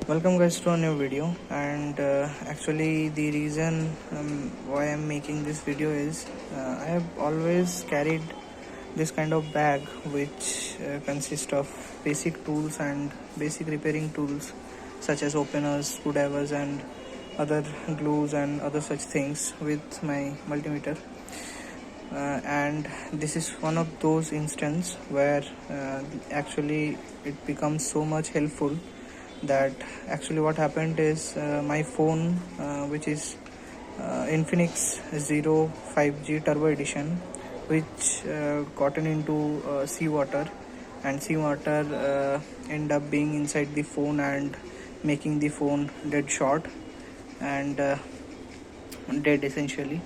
Welcome guys to a new video. And actually the reason why I'm making this video is I have always carried this kind of bag which consists of basic tools and basic repairing tools such as openers, screwdrivers and other glues and other such things with my multimeter. And this is one of those instances where actually it becomes so much helpful that actually what happened is my phone which is infinix 05G turbo edition, which gotten into seawater, and seawater end up being inside the phone and making the phone dead short and dead essentially.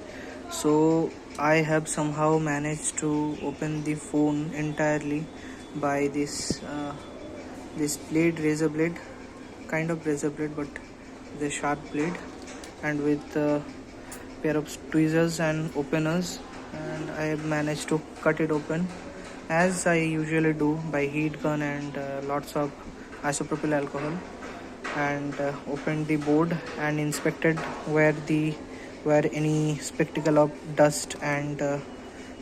So I have somehow managed to open the phone entirely by this blade, razor blade, kind of razor blade but the sharp blade, and with a pair of tweezers and openers, and I have managed to cut it open as I usually do by heat gun and lots of isopropyl alcohol, and opened the board and inspected where any spectacle of dust and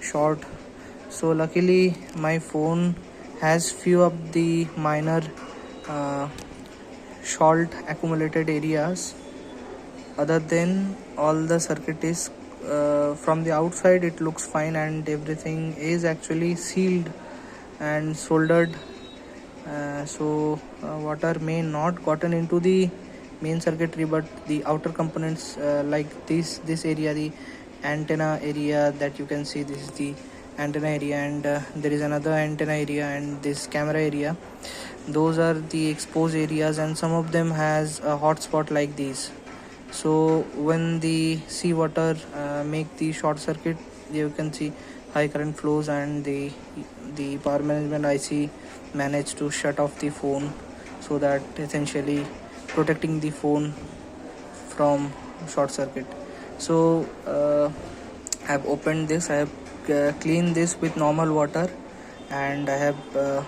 short. So luckily my phone has few of the minor salt accumulated areas. Other than all the circuit is from the outside it looks fine and everything is actually sealed and soldered, so water may not gotten into the main circuitry, but the outer components like this area, the antenna area that you can see, this is the antenna area, and there is another antenna area and this camera area. Those are the exposed areas, and some of them has a hot spot like these. So when the seawater make the short circuit, you can see high current flows, and the power management IC managed to shut off the phone, so that essentially protecting the phone from short circuit. So I have opened this, I have cleaned this with normal water, and I have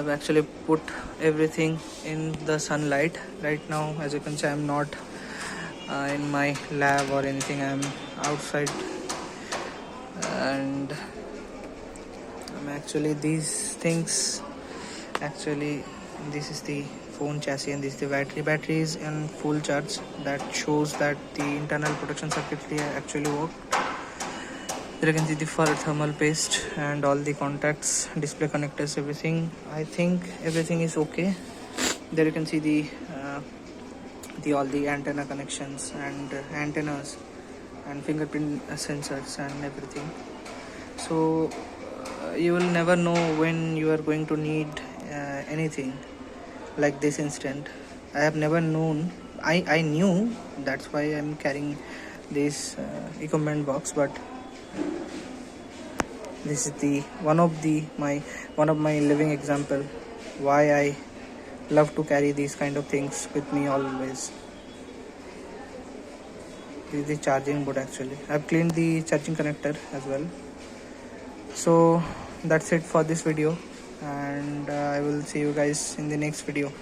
actually put everything in the sunlight. Right now, as you can see, I'm not in my lab or anything, I'm outside, and I'm actually these things, actually this is the phone chassis and this is the battery is in full charge. That shows that the internal protection circuitry actually worked. There you can see the thermal paste and all the contacts, display connectors, everything. I think everything is okay. There you can see the all the antenna connections and antennas and fingerprint sensors and everything. So you will never know when you are going to need anything like this instant. I have never known. I knew, that's why I'm carrying this equipment box, but this is the one of my living example why I love to carry these kind of things with me always. This is the charging board. Actually, I've cleaned the charging connector as well. So that's it for this video, and I will see you guys in the next video.